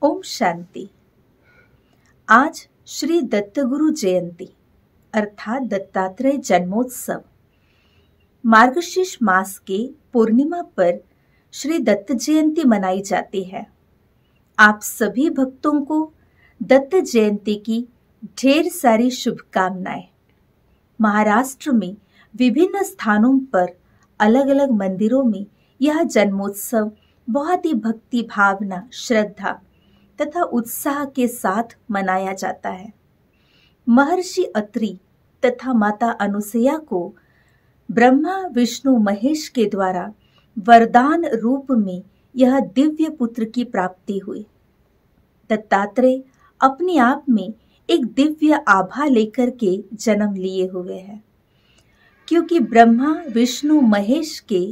ओम शांति। आज श्री दत्तगुरु जयंती अर्थात दत्तात्रेय जन्मोत्सव मार्गशीर्ष मास के पूर्णिमा पर श्री दत्त जयंती मनाई जाती है। आप सभी भक्तों को दत्त जयंती की ढेर सारी शुभकामनाएं। महाराष्ट्र में विभिन्न स्थानों पर अलग अलग मंदिरों में यह जन्मोत्सव बहुत ही भक्ति भावना, श्रद्धा तथा उत्साह के साथ मनाया जाता है। महर्षि अत्रि तथा माता अनुसुईया को ब्रह्मा विष्णु महेश के द्वारा वरदान रूप में यह दिव्य पुत्र की प्राप्ति हुई। दत्तात्रेय अपने आप में एक दिव्य आभा लेकर के जन्म लिए हुए हैं, क्योंकि ब्रह्मा विष्णु महेश के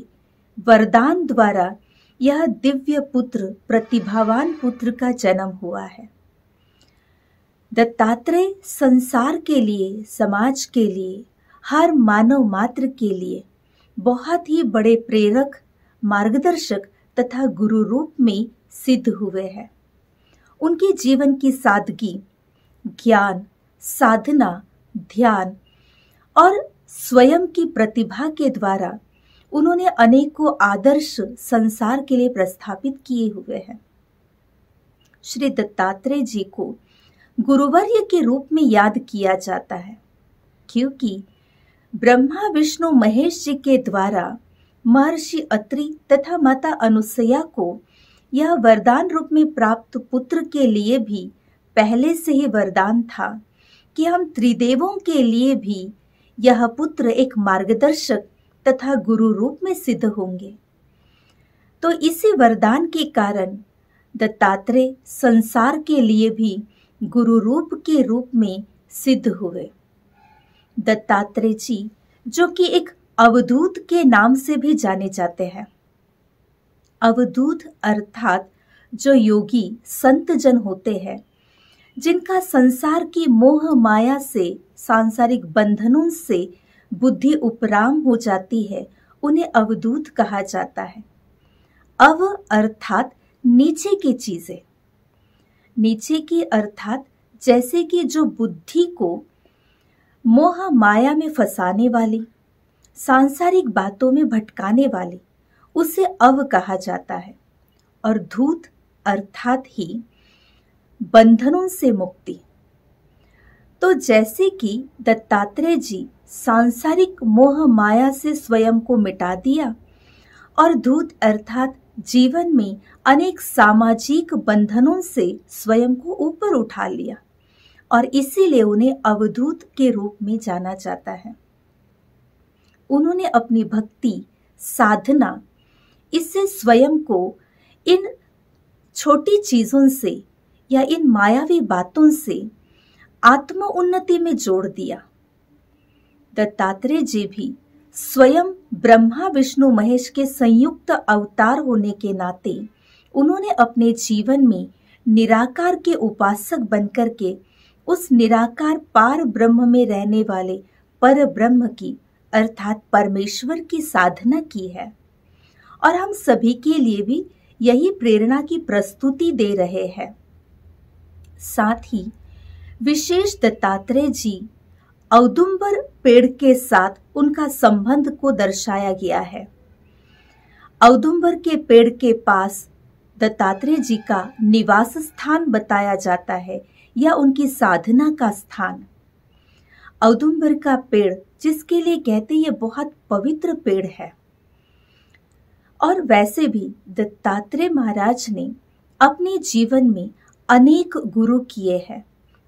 वरदान द्वारा यह दिव्य पुत्र, प्रतिभावान पुत्र का जन्म हुआ है। दत्तात्रेय संसार के लिए, समाज के लिए, हर मानव मात्र के लिए बहुत ही बड़े प्रेरक, मार्गदर्शक तथा गुरु रूप में सिद्ध हुए हैं। उनके जीवन की सादगी, ज्ञान, साधना, ध्यान और स्वयं की प्रतिभा के द्वारा उन्होंने अनेकों आदर्श संसार के लिए प्रस्थापित किए हुए हैं। श्री दत्तात्रेय जी को गुरुवर्य के रूप में याद किया जाता है, क्योंकि ब्रह्मा विष्णु महेश जी के द्वारा महर्षि अत्रि तथा माता अनुसुईया को यह वरदान रूप में प्राप्त पुत्र के लिए भी पहले से ही वरदान था कि हम त्रिदेवों के लिए भी यह पुत्र एक मार्गदर्शक तथा गुरु रूप में सिद्ध होंगे। तो इसी वरदान के कारण दत्तात्रेय संसार के लिए भी गुरु रूप के रूप में सिद्ध हुए। दत्तात्रेय जी जो कि एक अवधूत के नाम से भी जाने जाते हैं। अवधूत अर्थात जो योगी संत जन होते हैं, जिनका संसार की मोह माया से, सांसारिक बंधनों से बुद्धि उपराम हो जाती है, उन्हें अवधूत कहा जाता है। अव अर्थात नीचे की चीजें, नीचे की अर्थात जैसे कि जो बुद्धि को मोह माया में फंसाने वाली, सांसारिक बातों में भटकाने वाली, उसे अव कहा जाता है। और धूत अर्थात ही बंधनों से मुक्ति। तो जैसे कि दत्तात्रेय जी सांसारिक मोह माया से स्वयं को मिटा दिया और धूत अर्थात जीवन में अनेक सामाजिक बंधनों से स्वयं को ऊपर उठा लिया, और इसीलिए उन्हें अवधूत के रूप में जाना जाता है। उन्होंने अपनी भक्ति, साधना, इससे स्वयं को इन छोटी चीजों से या इन मायावी बातों से आत्म उन्नति में जोड़ दिया। दत्तात्रेय जी भी स्वयं ब्रह्मा विष्णु महेश के संयुक्त अवतार होने के नाते उन्होंने अपने जीवन में निराकार के उपासक बनकर के उस निराकार पार ब्रह्म में रहने वाले पर ब्रह्म की अर्थात परमेश्वर की साधना की है। और हम सभी के लिए भी यही प्रेरणा की प्रस्तुति दे रहे हैं। साथ ही विशेष दत्तात्रेय जी औदुंबर पेड़ के साथ उनका संबंध को दर्शाया गया है। औदुंबर के पेड़ के पास दत्तात्रेय जी का निवास स्थान बताया जाता है, या उनकी साधना का स्थान। औदुंबर का पेड़ जिसके लिए कहते ये बहुत पवित्र पेड़ है। और वैसे भी दत्तात्रेय महाराज ने अपने जीवन में अनेक गुरु किए हैं।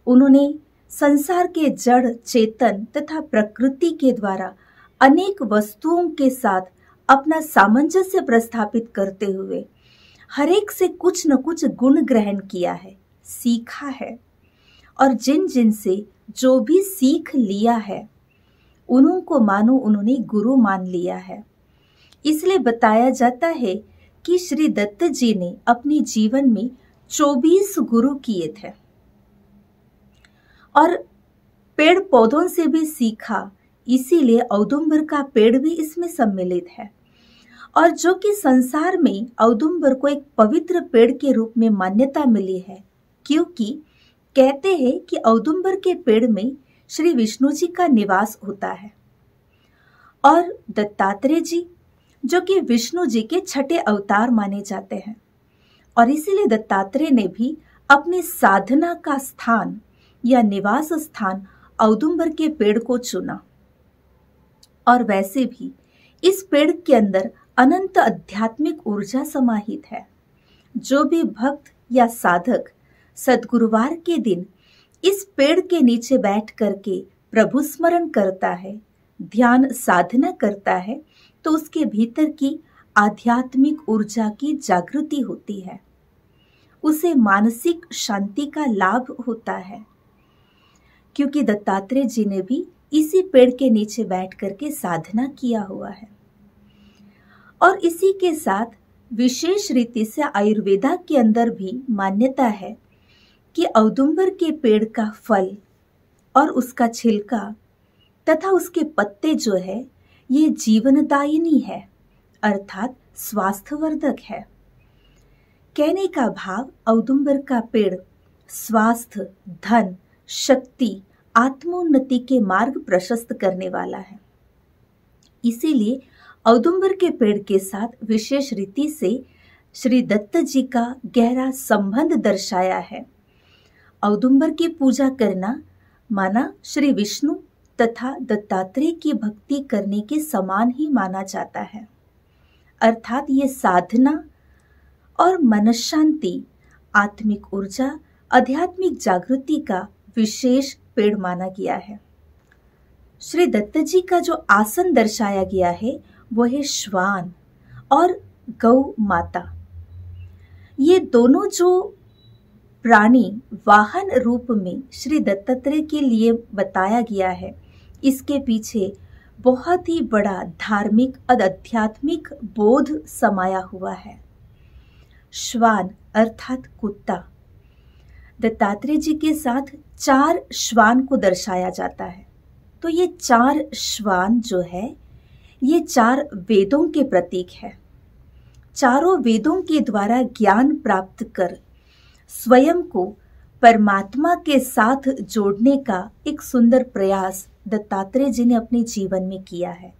उन्होंने संसार के जड़, चेतन तथा प्रकृति के द्वारा अनेक वस्तुओं के साथ अपना सामंजस्य प्रस्थापित करते हुए हर एक से कुछ न कुछ गुण ग्रहण किया है, सीखा है। और जिन जिन से जो भी सीख लिया है, उनको मानो उन्होंने गुरु मान लिया है। इसलिए बताया जाता है कि श्री दत्त जी ने अपने जीवन में 24 गुरु किए थे। और पेड़ पौधों से भी सीखा, इसीलिए औदुंबर का पेड़ भी इसमें सम्मिलित है। और जो कि संसार में औदुंबर को एक पवित्र पेड़ के रूप में मान्यता मिली है, क्योंकि कहते हैं कि औदुंबर के पेड़ में श्री विष्णु जी का निवास होता है। और दत्तात्रेय जी जो कि विष्णु जी के छठे अवतार माने जाते हैं, और इसीलिए दत्तात्रेय ने भी अपनी साधना का स्थान या निवास स्थान औदुंबर के पेड़ को चुना। और वैसे भी इस पेड़ के अंदर अनंत आध्यात्मिक ऊर्जा समाहित है। जो भी भक्त या साधक सद्गुरुवार के दिन इस पेड़ के नीचे बैठ करके प्रभु स्मरण करता है, ध्यान साधना करता है, तो उसके भीतर की आध्यात्मिक ऊर्जा की जागृति होती है, उसे मानसिक शांति का लाभ होता है। क्योंकि दत्तात्रेय जी ने भी इसी पेड़ के नीचे बैठ करके साधना किया हुआ है। और इसी के साथ विशेष रीति से आयुर्वेदा के अंदर भी मान्यता है कि औदुंबर के पेड़ का फल और उसका छिलका तथा उसके पत्ते जो है ये जीवनदायिनी है, अर्थात स्वास्थ्यवर्धक है। कहने का भाव औदुंबर का पेड़ स्वास्थ्य, धन, शक्ति, आत्मोन्नति के मार्ग प्रशस्त करने वाला है। इसीलिए औदुंबर के पेड़ के साथ विशेष रीति से श्री दत्त जी का गहरा संबंध दर्शाया है। औदुंबर की पूजा करना माना श्री विष्णु तथा दत्तात्रेय की भक्ति करने के समान ही माना जाता है, अर्थात ये साधना और मनशांति, आत्मिक ऊर्जा, आध्यात्मिक जागृति का विशेष पेड़ माना गया है। श्री दत्त जी का जो आसन दर्शाया गया है वो है श्वान और गौ माता। ये दोनों जो प्राणी वाहन रूप में श्री दत्तात्रेय के लिए बताया गया है, इसके पीछे बहुत ही बड़ा धार्मिक और आध्यात्मिक बोध समाया हुआ है। श्वान अर्थात कुत्ता। दत्तात्रेय जी के साथ 4 श्वान को दर्शाया जाता है। तो ये 4 श्वान जो है ये 4 वेदों के प्रतीक है। चारों वेदों के द्वारा ज्ञान प्राप्त कर स्वयं को परमात्मा के साथ जोड़ने का एक सुंदर प्रयास दत्तात्रेय जी ने अपने जीवन में किया है।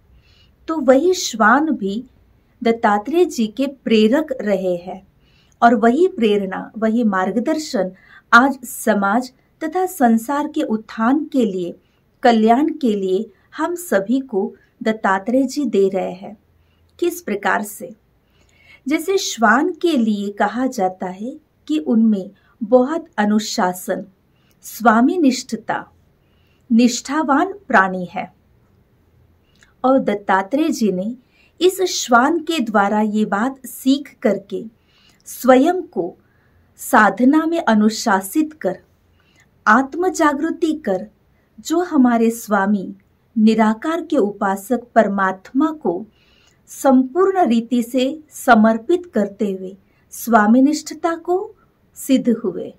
तो वही श्वान भी दत्तात्रेय जी के प्रेरक रहे हैं, और वही प्रेरणा, वही मार्गदर्शन आज समाज तथा संसार के उत्थान के लिए, कल्याण के लिए हम सभी को दत्तात्रेय जी दे रहे हैं। किस प्रकार से? जैसे श्वान के लिए कहा जाता है कि उनमें बहुत अनुशासन, स्वामी निष्ठता, निष्ठावान प्राणी है। और दत्तात्रेय जी ने इस श्वान के द्वारा ये बात सीख करके स्वयं को साधना में अनुशासित कर, आत्म जागृति कर, जो हमारे स्वामी निराकार के उपासक परमात्मा को संपूर्ण रीति से समर्पित करते हुए स्वामीनिष्ठता को सिद्ध हुए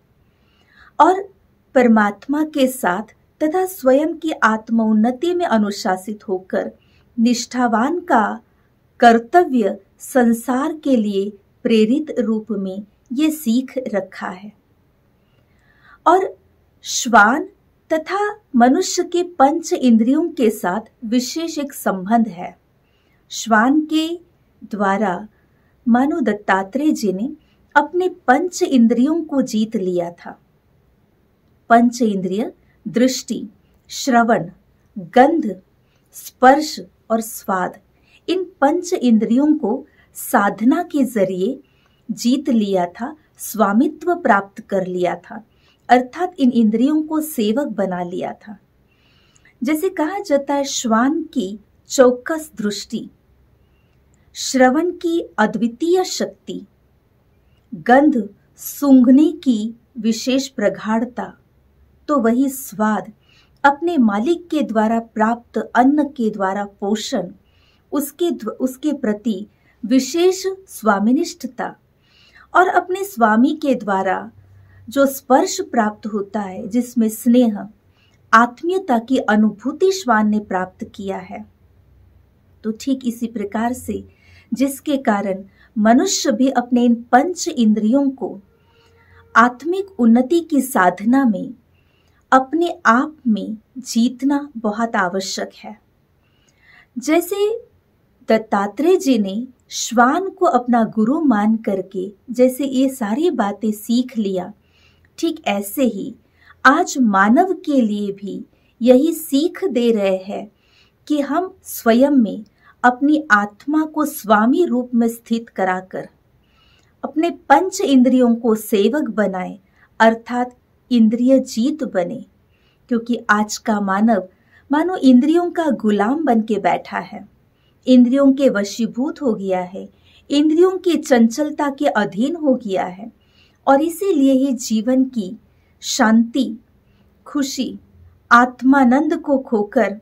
और परमात्मा के साथ तथा स्वयं की आत्मोन्नति में अनुशासित होकर निष्ठावान का कर्तव्य संसार के लिए प्रेरित रूप में ये सीख रखा है। और श्वान तथा मनुष्य के 5 इंद्रियों के साथ विशेष एक संबंध है। श्वान के द्वारा मानो दत्तात्रेय जी ने अपने 5 इंद्रियों को जीत लिया था। 5 इंद्रिय दृष्टि, श्रवण, गंध, स्पर्श और स्वाद, इन 5 इंद्रियों को साधना के जरिए जीत लिया था, स्वामित्व प्राप्त कर लिया था, अर्थात इन इंद्रियों को सेवक बना लिया था। जैसे कहा जाता है श्वान की चौकस दृष्टि, श्रवण की अद्वितीय शक्ति, गंध सूंघने की विशेष प्रगाढ़ता, तो वही स्वाद अपने मालिक के द्वारा प्राप्त अन्न के द्वारा पोषण, उसके प्रति विशेष स्वामिनिष्ठता, और अपने स्वामी के द्वारा जो स्पर्श प्राप्त होता है जिसमें स्नेह, आत्मीयता की अनुभूति श्वान ने प्राप्त किया है। तो ठीक इसी प्रकार से जिसके कारण मनुष्य भी अपने इन पंच इंद्रियों को आत्मिक उन्नति की साधना में अपने आप में जीतना बहुत आवश्यक है। जैसे दत्तात्रेय जी ने श्वान को अपना गुरु मान करके जैसे ये सारी बातें सीख लिया, ठीक ऐसे ही आज मानव के लिए भी यही सीख दे रहे हैं कि हम स्वयं में अपनी आत्मा को स्वामी रूप में स्थित कराकर अपने पंच इंद्रियों को सेवक बनाए, अर्थात इंद्रिय जीत बने। क्योंकि आज का मानव मानो इंद्रियों का गुलाम बन के बैठा है, इंद्रियों के वशीभूत हो गया है, इंद्रियों की चंचलता के अधीन हो गया है, और इसीलिए ही जीवन की शांति, खुशी, आत्मानंद को खोकर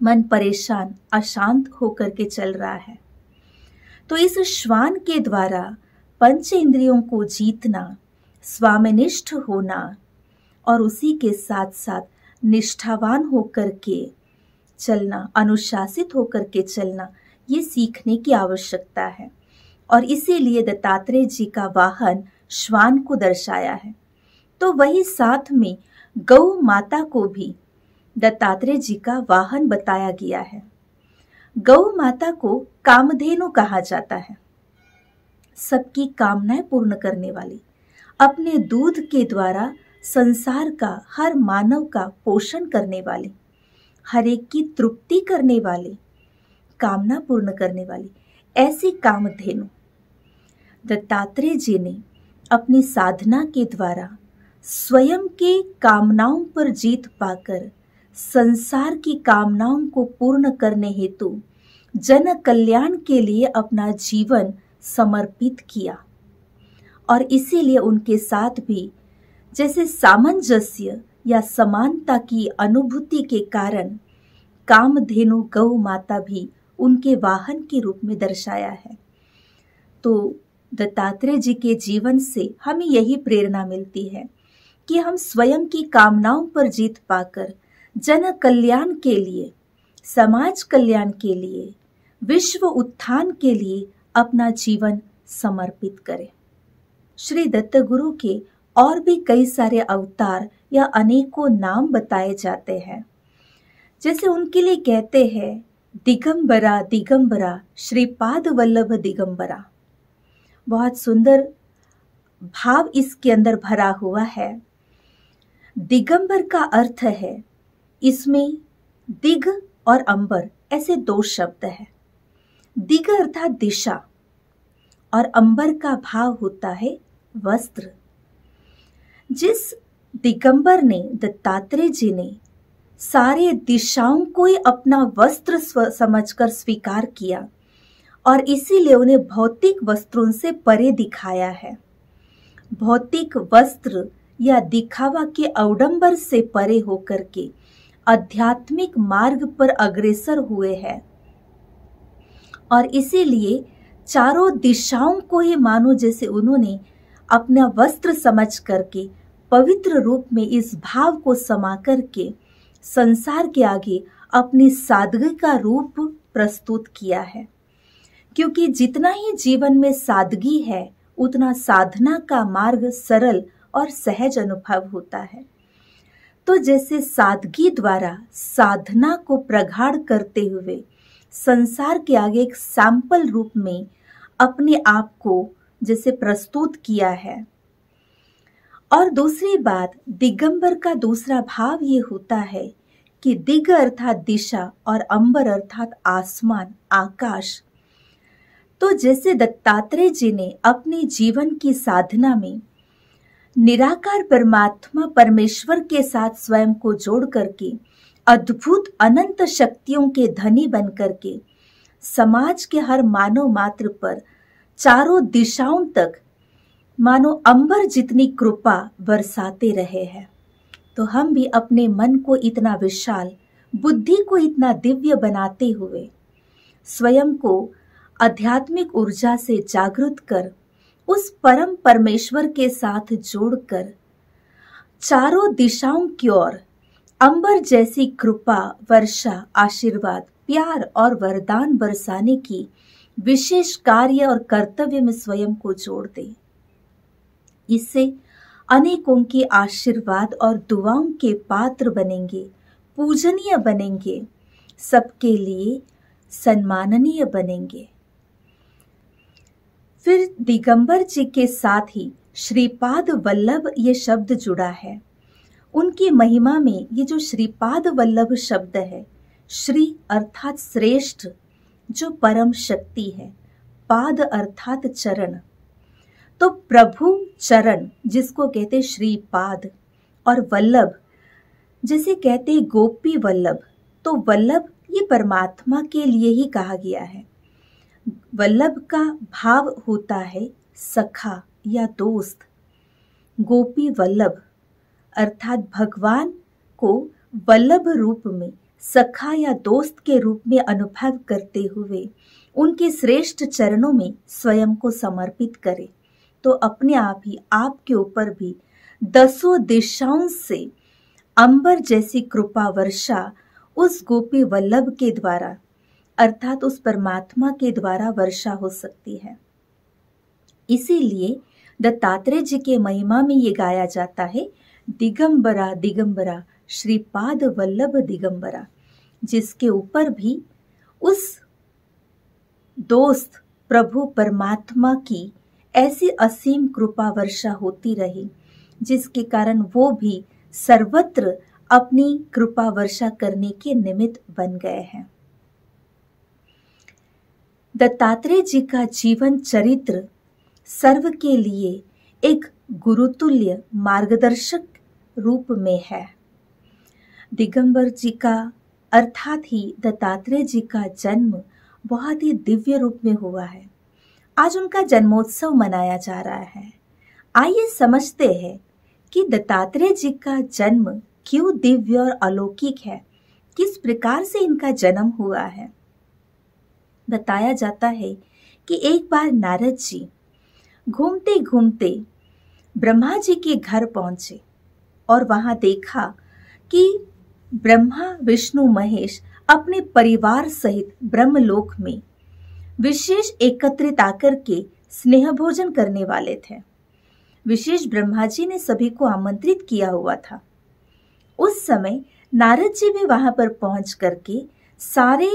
मन परेशान, अशांत होकर के चल रहा है। तो इस श्वान के द्वारा पंच इंद्रियों को जीतना, स्वामिनिष्ठ होना और उसी के साथ साथ निष्ठावान होकर के चलना, अनुशासित होकर के चलना, ये सीखने की आवश्यकता है। और इसीलिए दत्तात्रेय जी का वाहन श्वान को दर्शाया है। तो वही साथ में गौ माता को भी दत्तात्रेय जी का वाहन बताया गया है। गौ माता को कामधेनु कहा जाता है, सबकी कामनाएं पूर्ण करने वाली, अपने दूध के द्वारा संसार का हर मानव का पोषण करने वाली, हर एक की तृप्ति करने वाली, कामना पूर्ण करने वाली, ऐसी कामधेनु दत्तात्रेय जी ने अपनी साधना के द्वारा स्वयं के कामनाओं पर जीत पाकर संसार की कामनाओं को पूर्ण करने हेतु जन कल्याण के लिए अपना जीवन समर्पित किया। और इसीलिए उनके साथ भी जैसे सामंजस्य या समानता की अनुभूति के कारण कामधेनु गौ माता भी उनके वाहन के रूप में दर्शाया है। तो दत्तात्रेय जी के जीवन से हमें यही प्रेरणा मिलती है कि हम स्वयं की कामनाओं पर जीत पाकर जन कल्याण के लिए, समाज कल्याण के लिए, विश्व उत्थान के लिए अपना जीवन समर्पित करें। श्री दत्त गुरु के और भी कई सारे अवतार या अनेकों नाम बताए जाते हैं। जैसे उनके लिए कहते हैं दिगंबरा दिगंबरा, श्रीपाद वल्लभ दिगंबरा। बहुत सुंदर भाव इसके अंदर भरा हुआ है। दिगंबर का अर्थ है, इसमें दिग और अंबर ऐसे दो शब्द है। दिग अर्थात दिशा और अंबर का भाव होता है वस्त्र। जिस दिगंबर ने, दत्तात्रेय जी ने सारे दिशाओं को ही अपना वस्त्र समझकर स्वीकार किया और इसीलिए उन्हें भौतिक वस्त्रों से परे दिखाया है। भौतिक वस्त्र या दिखावा के अवडंबर से परे होकर के आध्यात्मिक मार्ग पर अग्रसर हुए हैं। और इसीलिए चारों दिशाओं को ही मानो जैसे उन्होंने अपना वस्त्र समझ करके पवित्र रूप में इस भाव को समा करके संसार के आगे अपनी सादगी का रूप प्रस्तुत किया है। क्योंकि जितना ही जीवन में सादगी है, उतना साधना का मार्ग सरल और सहज अनुभव होता है। तो जैसे सादगी द्वारा साधना को प्रगाढ़ करते हुए संसार के आगे एक सैंपल रूप में अपने आप को जैसे प्रस्तुत किया है। और दूसरी बात, दिगंबर का दूसरा भाव ये होता है कि दिग अर्थात दिशा और अंबर अर्थात आसमान, आकाश। तो जैसे दत्तात्रेय जी ने अपने जीवन की साधना में निराकार परमात्मा परमेश्वर के साथ स्वयं को जोड़ करके अद्भुत अनंत शक्तियों के धनी बन करके समाज के हर मानव मात्र पर चारों दिशाओं तक मानो अंबर जितनी कृपा बरसाते रहे हैं, तो हम भी अपने मन को इतना विशाल, बुद्धि को इतना दिव्य बनाते हुए स्वयं को आध्यात्मिक ऊर्जा से जागृत कर उस परम परमेश्वर के साथ जोड़कर चारों दिशाओं की ओर अंबर जैसी कृपा, वर्षा, आशीर्वाद, प्यार और वरदान बरसाने की विशेष कार्य और कर्तव्य में स्वयं को जोड़ दें। इससे अनेकों के आशीर्वाद और दुआओं के पात्र बनेंगे, पूजनीय बनेंगे, सबके लिए सम्माननीय बनेंगे। फिर दिगंबर जी के साथ ही श्रीपाद वल्लभ ये शब्द जुड़ा है। उनकी महिमा में ये जो श्रीपाद वल्लभ शब्द है, श्री अर्थात श्रेष्ठ, जो परम शक्ति है, पाद अर्थात चरण, तो प्रभु चरण जिसको कहते श्रीपाद, और वल्लभ जिसे कहते गोपी वल्लभ, तो वल्लभ ये परमात्मा के लिए ही कहा गया है। वल्लभ का भाव होता है सखा या दोस्त। गोपी वल्लभ अर्थात भगवान को वल्लभ रूप में, सखा या दोस्त के रूप में अनुभव करते हुए उनके श्रेष्ठ चरणों में स्वयं को समर्पित करें, तो अपने आप ही आपके ऊपर भी दसों दिशाओं से अंबर जैसी कृपा वर्षा उस गोपी वल्लभ के द्वारा अर्थात उस परमात्मा के द्वारा वर्षा हो सकती है। इसीलिए दत्तात्रेय जी के महिमा में ये गाया जाता है, दिगंबरा दिगंबरा श्रीपाद वल्लभ दिगंबरा, जिसके ऊपर भी उस दोस्त प्रभु परमात्मा की ऐसी असीम कृपा वर्षा होती रही, जिसके कारण वो भी सर्वत्र अपनी कृपा वर्षा करने के निमित्त बन गए हैं। दत्तात्रेय जी का जीवन चरित्र सर्व के लिए एक गुरुतुल्य मार्गदर्शक रूप में है। दिगंबर जी का अर्थात ही दत्तात्रेय जी का जन्म बहुत ही दिव्य रूप में हुआ है। आज उनका जन्मोत्सव मनाया जा रहा है। आइए समझते हैं कि दत्तात्रेय जी का जन्म क्यों दिव्य और अलौकिक है, किस प्रकार से इनका जन्म हुआ है। बताया जाता है कि एक बार नारद जी घूमते घूमते ब्रह्मा जी के घर पहुंचे और वहां देखा कि ब्रह्मा विष्णु महेश अपने परिवार सहित ब्रह्मलोक में विशेष एकत्रित आकर के स्नेह भोजन करने वाले थे। विशेष ब्रह्मा जी ने सभी को आमंत्रित किया हुआ था। उस समय नारद जी भी वहां पर पहुंच करके सारे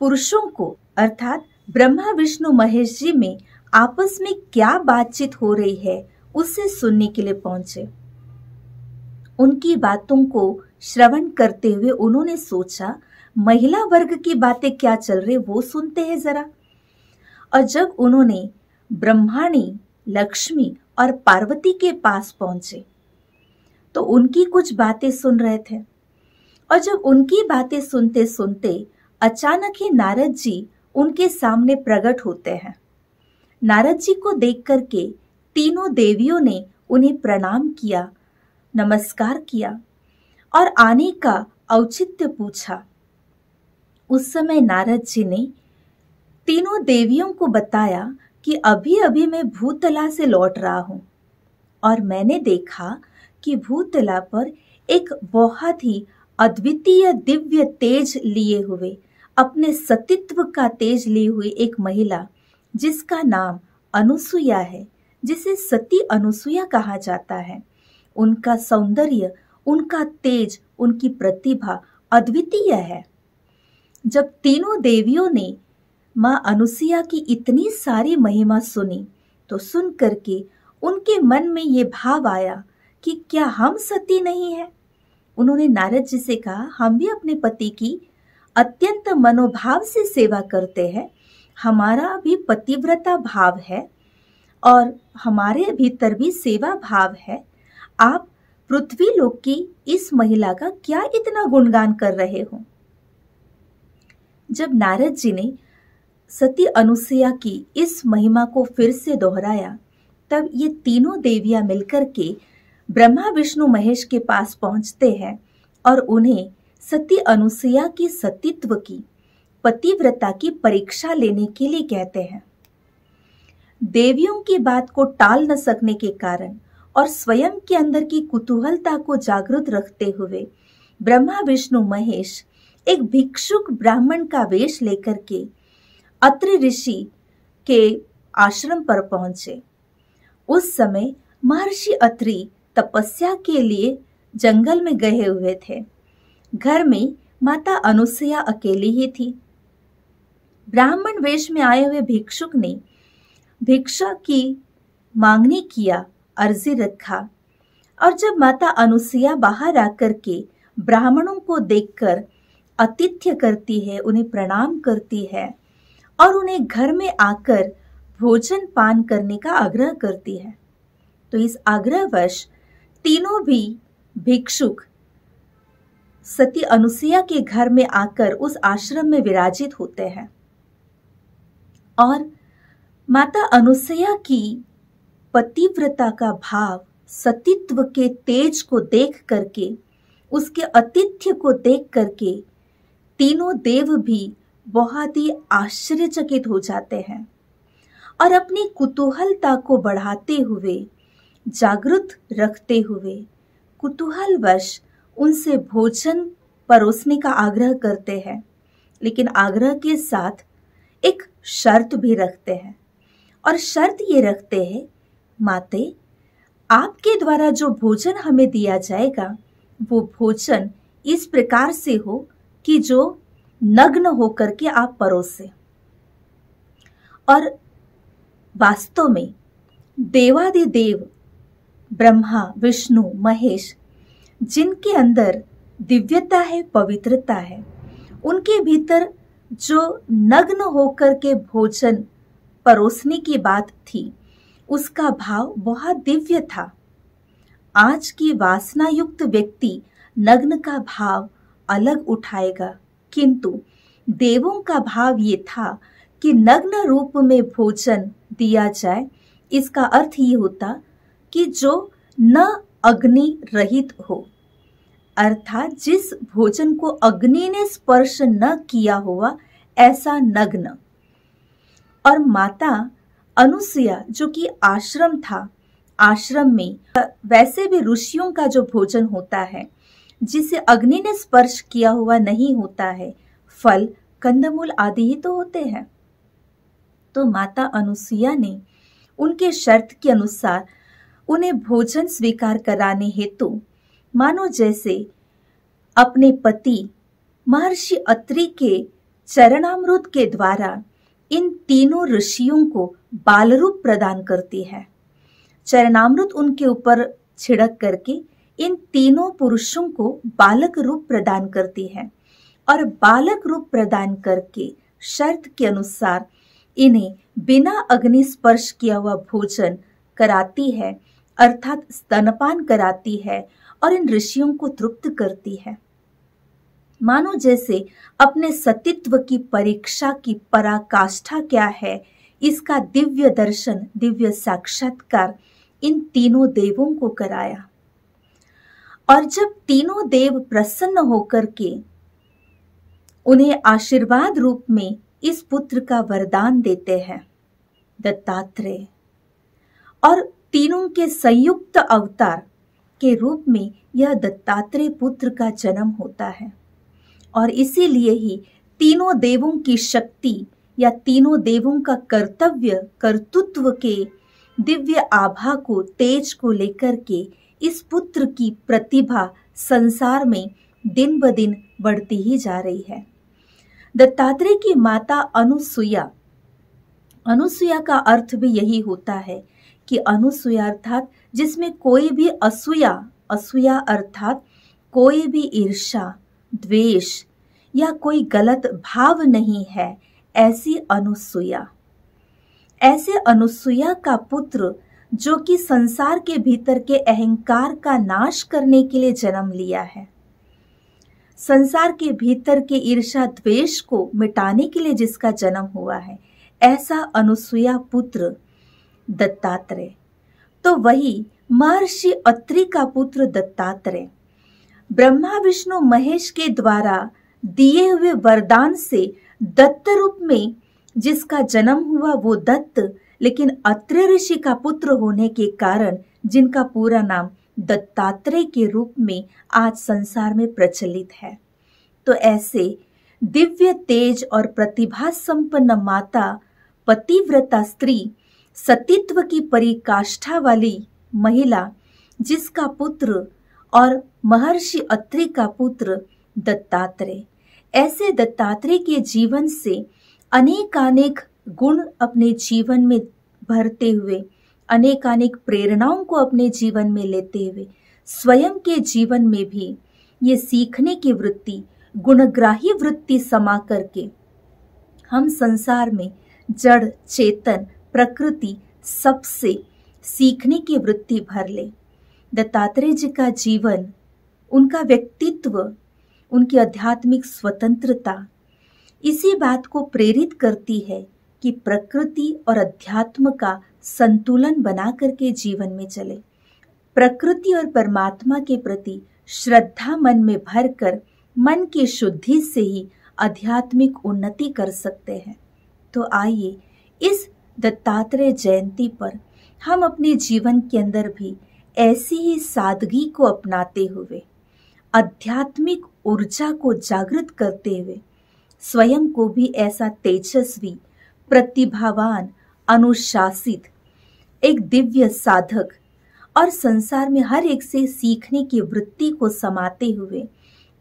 पुरुषों को अर्थात ब्रह्मा विष्णु महेश जी में आपस में क्या बातचीत हो रही है उससे सुनने के लिए पहुंचे। उनकी बातों को श्रवण करते हुए उन्होंने सोचा महिला वर्ग की बातें क्या चल रही वो सुनते हैं जरा। और जब उन्होंने ब्रह्माणी, लक्ष्मी और पार्वती के पास पहुंचे तो उनकी कुछ बातें सुन रहे थे। और जब उनकी बातें सुनते सुनते अचानक ही नारद जी उनके सामने प्रकट होते हैं। नारद जी को देख करके तीनों देवियों ने उन्हें प्रणाम किया, नमस्कार किया और आने का औचित्य पूछा। उस समय नारद जी ने तीनों देवियों को बताया कि अभी अभी मैं भूतला से लौट रहा हूं और मैंने देखा कि भूतला पर एक बहुत ही अद्वितीय दिव्य तेज लिए हुए, अपने सतीत्व का तेज लिए हुई एक महिला जिसका नाम अनुसुया है, जिसे सती अनुसुया कहा जाता है। उनका सौंदर्य, उनका तेज, उनकी प्रतिभा अद्वितीय है। जब तीनों देवियों ने मां अनुसुया की इतनी सारी महिमा सुनी तो सुन करके उनके मन में ये भाव आया कि क्या हम सती नहीं है। उन्होंने नारद जी से कहा, हम भी अपने पति की अत्यंत मनोभाव से सेवा करते हैं, हमारा भी पतिव्रता भाव है और हमारे भीतर भी सेवा भाव है। आप पृथ्वी लोक की इस महिला का क्या इतना गुणगान कर रहे हो। जब नारद जी ने सती अनुसुया की इस महिमा को फिर से दोहराया तब ये तीनों देवियां मिलकर के ब्रह्मा विष्णु महेश के पास पहुंचते हैं और उन्हें सती अनुसुया की सतीत्व की, पतिव्रता की परीक्षा लेने के लिए कहते हैं। देवियों की बात को टाल न सकने के कारण और स्वयं के अंदर की कुतूहलता को जागृत रखते हुए ब्रह्मा विष्णु महेश एक भिक्षुक ब्राह्मण का वेश लेकर के अत्रि ऋषि के आश्रम पर पहुंचे। उस समय महर्षि अत्रि तपस्या के लिए जंगल में गए हुए थे। घर में माता अनुसुईया अकेली ही थी। ब्राह्मण वेश में आए हुए भिक्षुक ने भिक्षा की मांगनी किया, अर्जी रखा, और जब माता अनुसुईया बाहर आकर के ब्राह्मणों को देखकर आतिथ्य करती है, उन्हें प्रणाम करती है और उन्हें घर में आकर भोजन पान करने का आग्रह करती है, तो इस आग्रहवश तीनों भी भिक्षुक सती अनुसुईया के घर में आकर उस आश्रम में विराजित होते हैं। और माता अनुसुईया की पतिव्रता का भाव, सतीत्व के तेज को देख करके, उसके आतिथ्य को देख करके तीनों देव भी बहुत ही आश्चर्यचकित हो जाते हैं और अपनी कुतूहलता को बढ़ाते हुए, जागृत रखते हुए कुतूहलवश उनसे भोजन परोसने का आग्रह करते हैं, लेकिन आग्रह के साथ एक शर्त भी रखते हैं। और शर्त ये रखते हैं, माते, आपके द्वारा जो भोजन हमें दिया जाएगा वो भोजन इस प्रकार से हो कि जो नग्न होकर के आप परोसे। और वास्तव में देवादिदेव ब्रह्मा, विष्णु, महेश, जिनके अंदर दिव्यता है, पवित्रता है, उनके भीतर जो नग्न होकर के भोजन परोसने की बात थी, उसका भाव बहुत दिव्य था। आज की वासना युक्त व्यक्ति नग्न का भाव अलग उठाएगा, किंतु देवों का भाव ये था कि नग्न रूप में भोजन दिया जाए। इसका अर्थ ये होता कि जो न अग्नि रहित हो, अर्थात जिस भोजन को अग्नि ने स्पर्श न किया हुआ, ऐसा नग्न। और माता अनुसुईया जो कि आश्रम था, आश्रम में वैसे भी ऋषियों का जो भोजन होता है जिसे अग्नि ने स्पर्श किया हुआ नहीं होता है, फल, कंदमूल आदि ही तो होते हैं। तो माता अनुसुईया ने उनके शर्त के अनुसार उन्हें भोजन स्वीकार कराने हेतु मानो जैसे अपने पति महर्षि अत्रि के चरणामृत के द्वारा इन तीनों ऋषियों को बाल रूप प्रदान करती है। चरणामृत उनके ऊपर छिड़क करके इन तीनों पुरुषों को बालक रूप प्रदान करती है और बालक रूप प्रदान करके शर्त के अनुसार इन्हें बिना अग्नि स्पर्श किया हुआ भोजन कराती है, अर्थात स्तनपान कराती है और इन ऋषियों को तृप्त करती है। मानो जैसे अपने सतीत्व की परीक्षा की पराकाष्ठा क्या है, इसका दिव्य दर्शन, दिव्य साक्षात्कार इन तीनों देवों को कराया। और जब तीनों देव प्रसन्न होकर के उन्हें आशीर्वाद रूप में इस पुत्र का वरदान देते हैं, दत्तात्रेय, और तीनों के संयुक्त अवतार के रूप में यह दत्तात्रेय पुत्र का जन्म होता है। और इसीलिए ही तीनों देवों की शक्ति या तीनों देवों का कर्तव्य, कर्तृत्व के दिव्य आभा को, तेज को लेकर के इस पुत्र की प्रतिभा संसार में दिन ब दिन बढ़ती ही जा रही है। दत्तात्रेय की माता अनुसुईया, अनुसुईया का अर्थ भी यही होता है कि अनुसुईया अर्थात जिसमें कोई भी असूया, असूया अर्थात कोई भी ईर्ष्या, द्वेष या कोई गलत भाव नहीं है, ऐसी अनुसुईया। ऐसे अनुसुईया का पुत्र जो कि संसार के भीतर के अहंकार का नाश करने के लिए जन्म लिया है, संसार के भीतर के ईर्ष्या द्वेष को मिटाने के लिए जिसका जन्म हुआ है, ऐसा अनुसुईया पुत्र दत्तात्रेय। तो वही महर्षि अत्रि का पुत्र दत्तात्रेय ब्रह्मा विष्णु महेश के द्वारा दिए हुए वरदान से दत्त रूप में जिसका जन्म हुआ वो दत्त, लेकिन अत्रि ऋषि का पुत्र होने के कारण जिनका पूरा नाम दत्तात्रेय के रूप में आज संसार में प्रचलित है। तो ऐसे दिव्य तेज और प्रतिभा संपन्न माता, पतिव्रता स्त्री, सतीत्व की पराकाष्ठा वाली महिला, जिसका पुत्र और महर्षि अत्रि का पुत्र दत्तात्रेय, ऐसे दत्तात्रेय के जीवन से अनेकानेक गुण अपने जीवन में भरते हुए, अनेकानेक प्रेरणाओं को अपने जीवन में लेते हुए, स्वयं के जीवन में भी ये सीखने की वृत्ति, गुणग्राही वृत्ति समा करके हम संसार में जड़, चेतन, प्रकृति सबसे सीखने की वृत्ति भर ले। दत्तात्रेय जी का जीवन, उनका व्यक्तित्व, उनकी आध्यात्मिक स्वतंत्रता इसी बात को प्रेरित करती है कि प्रकृति और अध्यात्म का संतुलन बना करके जीवन में चले। प्रकृति और परमात्मा के प्रति श्रद्धा मन में भरकर मन की शुद्धि से ही आध्यात्मिक उन्नति कर सकते हैं। तो आइए इस दत्तात्रेय जयंती पर हम अपने जीवन के अंदर भी ऐसी ही सादगी को अपनाते हुए, आध्यात्मिक ऊर्जा को जागृत करते हुए, स्वयं को भी ऐसा तेजस्वी, प्रतिभावान, अनुशासित, एक दिव्य साधक और संसार में हर एक से सीखने की वृत्ति को समाते हुए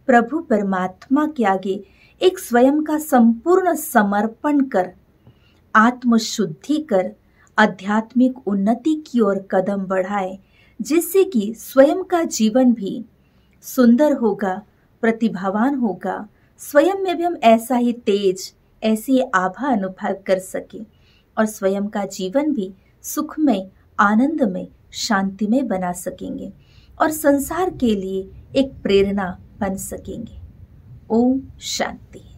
प्रभु परमात्मा के आगे एक स्वयं का संपूर्ण समर्पण कर, आत्मशुद्धि कर, आध्यात्मिक उन्नति की ओर कदम बढ़ाए, जिससे कि स्वयं का जीवन भी सुंदर होगा, प्रतिभावान होगा, स्वयं में भी हम ऐसा ही तेज, ऐसी आभा अनुभव कर सके और स्वयं का जीवन भी सुखमय, आनंदमय, शांतिमय बना सकेंगे और संसार के लिए एक प्रेरणा बन सकेंगे। ओम शांति।